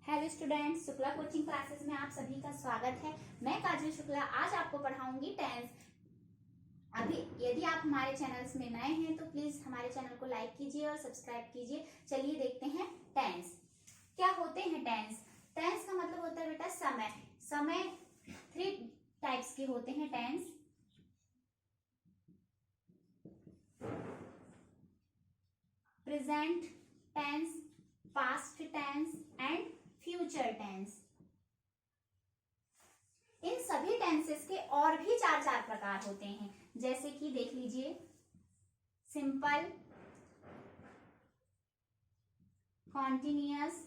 Hello students, Shukla coaching classes में आप सभी का स्वागत है। मैं काजल शुक्ला आज आपको पढ़ाऊंगी टेंस। अभी यदि आप हमारे चैनल्स में नए हैं तो प्लीज हमारे चैनल को लाइक कीजिए और सब्सक्राइब कीजिए। चलिए देखते हैं टेंस क्या होते हैं। टेंस का मतलब होता है बेटा समय। समय 3 टाइप्स के होते हैं tense. Present tense, past tense and future tense. इन सभी टेंसेस के और भी चार प्रकार होते हैं, जैसे कि देख लीजिए सिंपल, कॉन्टिन्यूअस,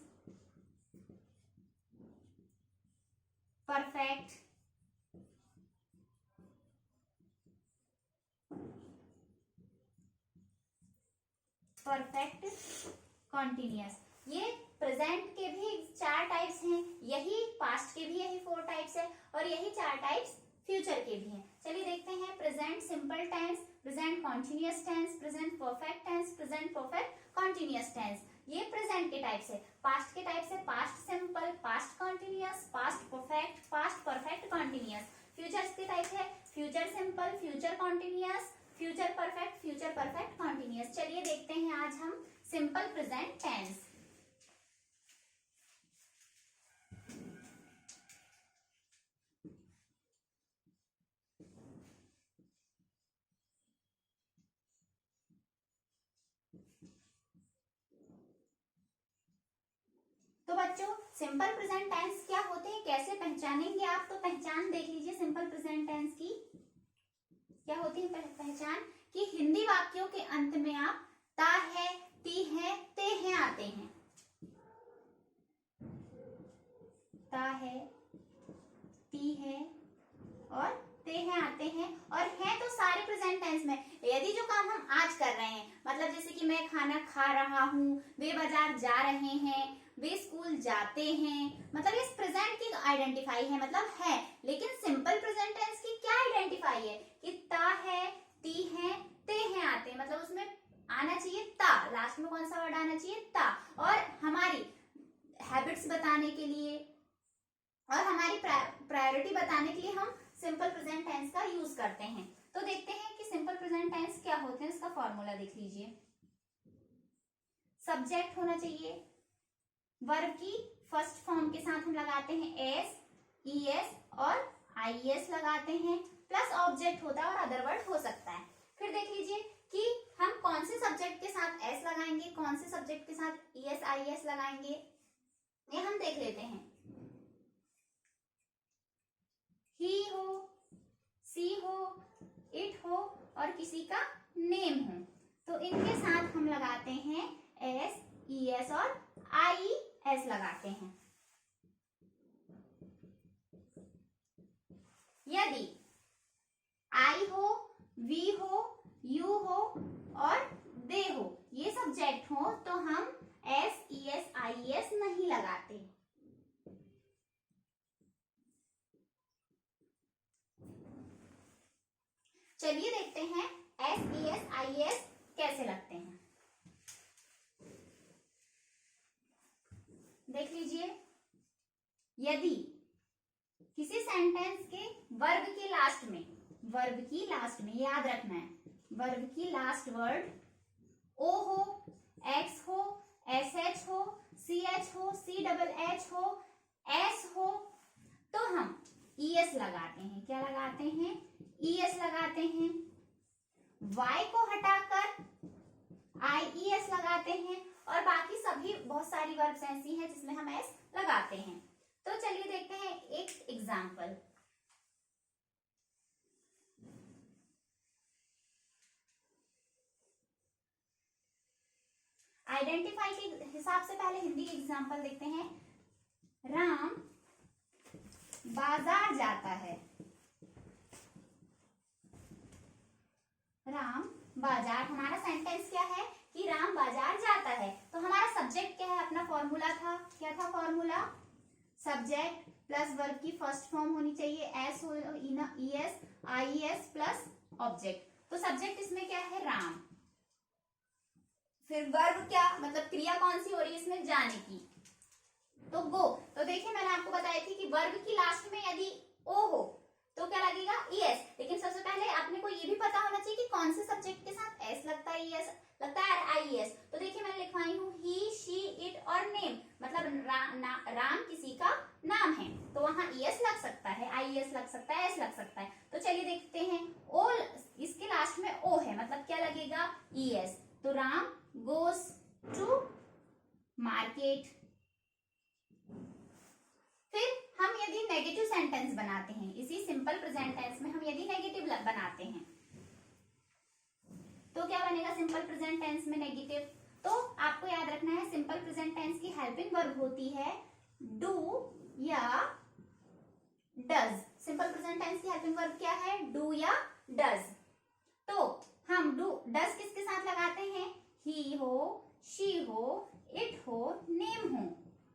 परफेक्ट, कॉन्टिन्यूअस। ये प्रेजेंट के भी 4 टाइप्स हैं, यही पास्ट के भी यही 4 टाइप्स है और यही 4 टाइप्स फ्यूचर के भी हैं। चलिए देखते हैं present simple tense, present continuous tense, present perfect tense, present perfect continuous tense. ये प्रेजेंट के टाइप्स है। पास्ट के टाइप्स है past simple, past continuous, past perfect, past perfect continuous. Futures के टाइप है future simple, future continuous, future perfect continuous. चलिए देखते हैं आज हम सिंपल प्रेजेंट टेंस। तो बच्चों सिंपल प्रेजेंट टेंस क्या होते हैं, कैसे पहचानेंगे आप? तो पहचान देख लीजिए सिंपल प्रेजेंट टेंस की। क्या होती है पहचान? कि हिंदी वाक्यों के अंत में आप ता है, ती है, ते हैं आते हैं। ता है, ती है और ते हैं आते हैं, और है तो सारे प्रेजेंट टेंस में। यदि जो काम हम आज कर रहे हैं, मतलब जैसे कि मैं खाना खा रहा हूँ, वे बाजार जा रहे हैं, वे स्कूल जाते हैं, मतलब इस प्रेजेंट की आइडेंटिफाई है, मतलब है। लेकिन सिंपल प्रेजेंट टेंस की क्या आइडेंटिफाई है? कि ता है, ती है, ते हैं आते हैं, मतलब उसमें आना चाहिए ता। लास्ट में कौन सा वर्ड आना चाहिए? ता। और हमारी हैबिट्स बताने के लिए और हमारी प्रायोरिटी बताने के लिए हम सिंपल प्रेजेंट टेंस का यूज करते हैं। तो देखते हैं कि सिंपल प्रेजेंट टेंस क्या होते हैं, इसका फॉर्मूला देख लीजिए। सब्जेक्ट होना चाहिए, वर्ब की फर्स्ट फॉर्म के साथ हम लगाते हैं एस, ईएस और आईएस लगाते हैं, प्लस ऑब्जेक्ट होता है और अदर वर्ड हो सकता है। फिर देख लीजिए कि हम कौन से सब्जेक्ट के साथ एस लगाएंगे, कौन से सब्जेक्ट के साथ ईएस आईएस लगाएंगे, ये हम देख लेते हैं। ही हो, सी हो, इट हो और किसी का नेम हो, तो इनके साथ हम लगाते हैं एस, ईएस और आईएस लगाते हैं। यदि आई हो, वी हो, यू हो और दे हो, ये सब्जेक्ट हो, तो हम एस, ईएस, आईएस नहीं लगाते। चलिए देखते हैं एस, ईएस, आईएस कैसे लगते हैं। देख लीजिए, यदि किसी सेंटेंस के वर्ब की लास्ट में याद रखना है, वर्ब की लास्ट वर्ड ओ हो, एक्स हो, एस एच हो, सी एच हो, सी डबल एच हो, एस हो, तो हम ईएस लगाते हैं। क्या लगाते हैं? ईएस लगाते हैं। वाई को हटाकर आईईएस लगाते हैं, और बाकी सभी बहुत सारी वर्ब्स ऐसी हैं जिसमें हम एस लगाते हैं। तो चलिए देखते हैं एक एग्जाम्पल। आइडेंटिफाई के हिसाब से पहले हिंदी एग्जाम्पल देखते हैं। राम बाजार जाता है। राम बाजार, हमारा सेंटेंस क्या है कि राम बाजार जाता है। तो हमारा सब्जेक्ट क्या है? अपना फॉर्मूला था, क्या था फॉर्मूला? सब्जेक्ट प्लस वर्ब की फर्स्ट फॉर्म होनी चाहिए एस हो, ईएस, आईएस प्लस ऑब्जेक्ट। तो सब्जेक्ट इसमें क्या है? राम। फिर वर्ब क्या, मतलब क्रिया कौन सी हो रही है इसमें? जाने की, तो गो। रहे थे कि वर्ब की लास्ट में यदि ओ हो तो क्या लगेगा ईएस। लेकिन सबसे पहले अपने को ये भी पता होना चाहिए कि कौन से सब्जेक्ट के साथ एस लगता है, ईएस लगता है, आईएस। तो देखिए मैंने लिखवाई हूँ ही, शी, इट और नेम, मतलब राम किसी का नाम है तो वहां ईएस लग सकता है, आईएस लग सकता है, एस लग सकता है। तो चलिए देखते हैं, ओ इसके लास्ट में ओ है मतलब क्या लगेगा ईएस। तो राम गोस टू मार्केट। फिर हम यदि नेगेटिव सेंटेंस बनाते हैं, इसी सिंपल प्रेजेंट टेंस में हम यदि नेगेटिव बनाते हैं तो क्या बनेगा सिंपल प्रेजेंट टेंस में नेगेटिव। तो आपको याद रखना है सिंपल प्रेजेंट टेंस की हेल्पिंग वर्ब होती है डू या डज। सिंपल प्रेजेंट टेंस की हेल्पिंग वर्ब क्या है, डू या डज। तो हम डू डज किसके साथ लगाते हैं, ही हो, शी हो, इट हो, नेम हो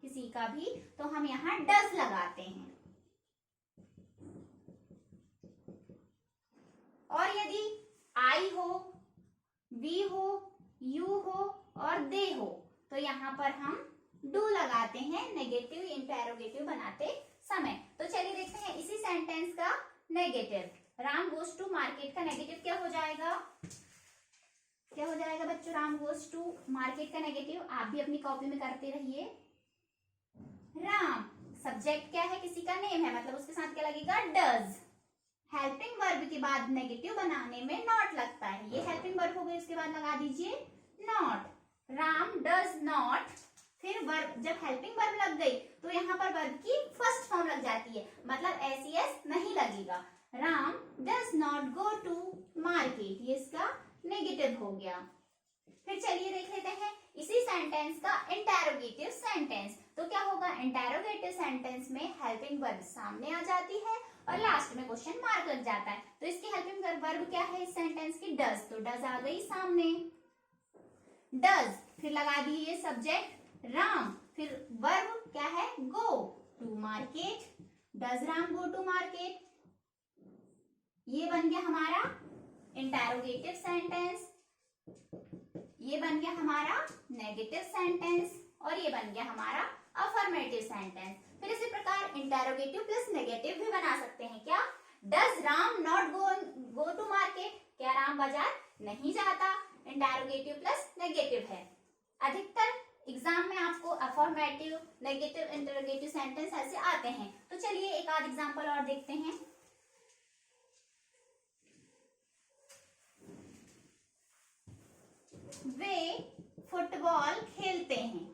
किसी का भी, तो हम यहाँ डज लगाते हैं। और यदि आई हो, वी हो, यू हो और दे हो तो यहाँ पर हम डू लगाते हैं नेगेटिव इंटेरोगेटिव बनाते समय। तो चलिए देखते हैं इसी सेंटेंस का negative. Ram goes to market का नेगेटिव क्या हो जाएगा, क्या हो जाएगा बच्चों, राम गोस टू मार्केट का नेगेटिव आप भी अपनी कॉपी में करते रहिए। राम सब्जेक्ट क्या है, किसी का नेम है मतलब उसके साथ क्या लगेगा डज। हेल्पिंग वर्ब के बाद नेगेटिव बनाने में नॉट लगता है, ये हेल्पिंग वर्ब हो गई, उसके बाद लगा दीजिए नॉट। राम डज नॉट, फिर वर्ब जब हेल्पिंग वर्ब लग गई तो यहाँ पर वर्ब की फर्स्ट फॉर्म लग जाती है मतलब एस नहीं लगेगा। Ram does not go to market, ये इसका नेगेटिव हो गया। फिर चलिए देख लेते हैं इसी सेंटेंस का इंटेरोगेटिव सेंटेंस। तो क्या होगा, इंटेरोगेटिव सेंटेंस में हेल्पिंग वर्ब सामने आ जाती है और लास्ट में क्वेश्चन मार्क लग जाता है। तो इसकी हेल्पिंग वर्ब क्या है इस सेंटेंस की, डज। तो डज आ गई सामने, डज, फिर लगा दिए सब्जेक्ट राम, फिर वर्ब क्या है go to market, does Ram go to market. ये बन गया हमारा इंटेरोगेटिव सेंटेंस, ये बन गया हमारा नेगेटिव सेंटेंस और ये बन गया हमारा अफर्मेटिव सेंटेंस। फिर इसी प्रकार इंटेरोगेटिव प्लस नेगेटिव भी बना सकते हैं। क्या, does Ram not go to market, क्या राम बाजार नहीं जाता, इंटेरोगेटिव प्लस नेगेटिव है। अधिकतर एग्जाम में आपको अफर्मेटिव, नेगेटिव, इंटेरोगेटिव सेंटेंस ऐसे आते हैं। तो चलिए एक आध एग्जांपल और देखते हैं। वे फुटबॉल खेलते हैं,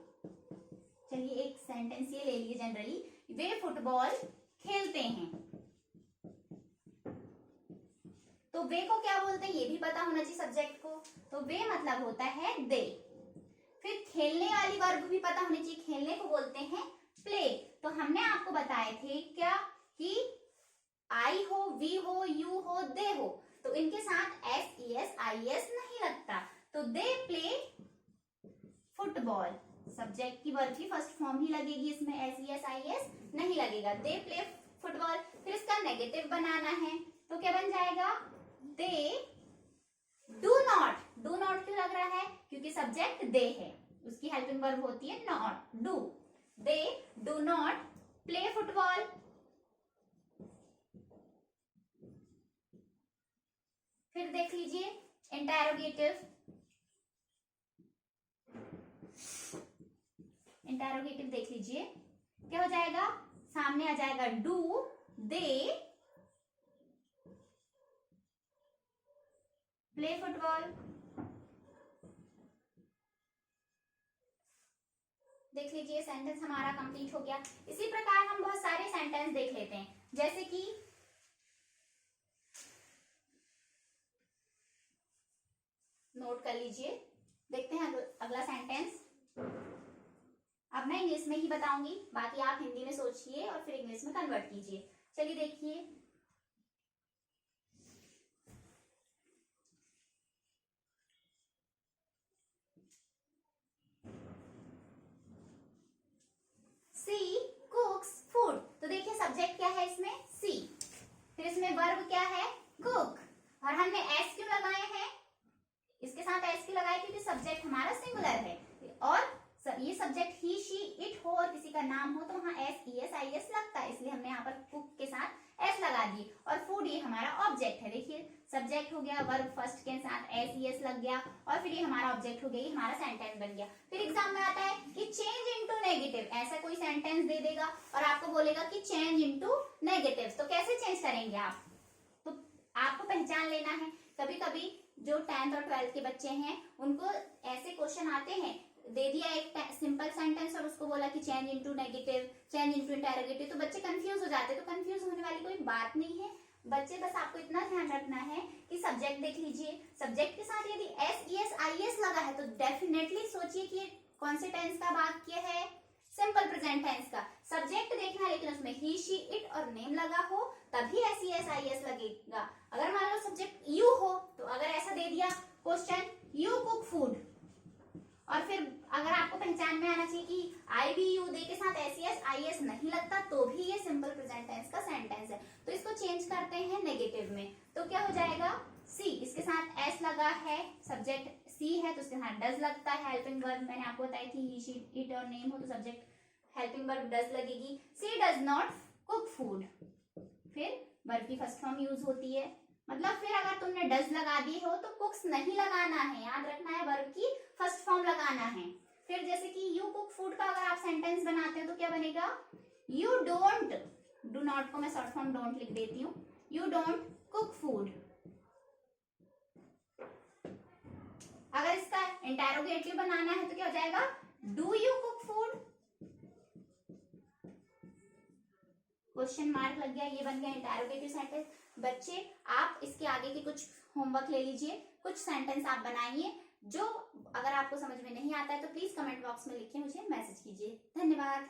चलिए एक सेंटेंस ये ले लिए जनरली, वे फुटबॉल खेलते हैं। तो वे को क्या बोलते हैं ये भी पता होना चाहिए सब्जेक्ट को, तो वे मतलब होता है दे। फिर खेलने वाली वर्ब भी पता होनी चाहिए, खेलने को बोलते हैं प्ले। तो हमने आपको बताए थे क्या कि आई हो, वी हो, यू हो, दे हो, तो इनके साथ S, E S, I S नहीं लगता। तो दे प्ले फुटबॉल, सब्जेक्ट की वर्ब की फर्स्ट फॉर्म ही लगेगी इसमें, S, E S, I S नहीं लगेगा, दे प्ले फुटबॉल। फिर इसका नेगेटिव बनाना है तो क्या बन जाएगा, they do not. Do not क्यों लग रहा है, क्योंकि सब्जेक्ट दे है, उसकी हेल्पिंग वर्ब होती है not, do. They do not play football. फिर देख लीजिए इंटेरोगेटिव, इंटेरोगेटिव देख लीजिए क्या हो जाएगा, सामने आ जाएगा डू, दे प्ले फुटबॉल। देख लीजिए सेंटेंस हमारा कंप्लीट हो गया। इसी प्रकार हम बहुत सारे सेंटेंस देख लेते हैं, जैसे कि नोट कर लीजिए। देखते हैं अगला सेंटेंस। अब मैं इंग्लिश में ही बताऊंगी, बाकी आप हिंदी में सोचिए और फिर इंग्लिश में कन्वर्ट कीजिए। चलिए देखिए, सी कुक्स फूड। तो देखिए सब्जेक्ट क्या है इसमें, सी, फिर इसमें वर्ब क्या है कुक, और हमने एस क्यों लगाए हैं, इसके साथ एस क्यों लगाए, क्योंकि सब्जेक्ट हमारा सिंगुलर है और ये सब्जेक्ट ही, शी, इट हो और किसी का नाम हो तो वहाँ SES लगता है, इसलिए हमने यहाँ पर कुक के साथ S लगा दिए। और फूड ये हमारा ऑब्जेक्ट है, देखिए सब्जेक्ट हो गया, वर्ब फर्स्ट के साथ SES लग गया और फिर ये हमारा ऑब्जेक्ट हो गया, ये हमारा सेंटेंस बन गया। फिर एग्जाम में आता है कि चेंज इनटू नेगेटिव, ऐसा कोई सेंटेंस दे देगा और आपको बोलेगा कि चेंज इनटू नेगेटिव, तो कैसे चेंज करेंगे आप? तो आपको पहचान लेना है। कभी कभी जो 10th और 12th के बच्चे हैं उनको ऐसे क्वेश्चन आते हैं, दे दिया एक सिंपल सेंटेंस और उसको बोला कि change into negative, change into interrogative, तो बच्चे कंफ्यूज हो जाते हैं। तो कंफ्यूज होने वाली कोई बात नहीं है बच्चे, बस आपको इतना ध्यान रखना है कि सब्जेक्ट देख लीजिए, सब्जेक्ट के साथ यदि SES लगा है तो डेफिनेटली सोचिए कि कौन से टेंस का वाक्य है, सिंपल प्रेजेंट टेंस का। सब्जेक्ट देखना है लेकिन उसमें ही, शी, इट और नेम लगा हो तभी SES लगेगा। अगर मान लो सब्जेक्ट यू हो तो अगर ऐसा दे दिया क्वेश्चन यू कुक फूड, और फिर अगर आपको पहचान में आना चाहिए कि IBU दे के साथ SES नहीं लगता तो भी ये सिंपल प्रेजेंट टेंस का सेंटेंस है। तो इसको चेंज करते हैं नेगेटिव में, तो क्या हो जाएगा सी, इसके साथ S लगा है, सब्जेक्ट सी है तो उसके साथ डज लगता है। हेल्पिंग वर्ब मैंने आपको बताया कि ही, शी, इट और नेम हो तो सब्जेक्ट हेल्पिंग वर्ब डज लगेगी। सी डज नॉट कुक फूड, फिर वर्ब की फर्स्ट फॉर्म यूज होती है, मतलब फिर अगर तुमने डज लगा दी हो तो कुक्स नहीं लगाना है, याद रखना है वर्ब की फर्स्ट फॉर्म लगाना है। फिर जैसे कि यू कुक फूड का अगर आप सेंटेंस बनाते हो तो क्या बनेगा, यू डोंट, डू नॉट को मैं शॉर्ट फॉर्म डोंट लिख देती हूँ, यू डोंट कुक फूड। अगर इसका इंटेरोगेटिव बनाना है तो क्या हो जाएगा, do you cook food, question mark लग गया, ये बन गया इंटेरोगेटिव सेंटेंस। बच्चे आप इसके आगे के कुछ होमवर्क ले लीजिए, कुछ सेंटेंस आप बनाइए, जो अगर आपको समझ में नहीं आता है तो प्लीज कमेंट बॉक्स में लिखिए, मुझे मैसेज कीजिए। धन्यवाद।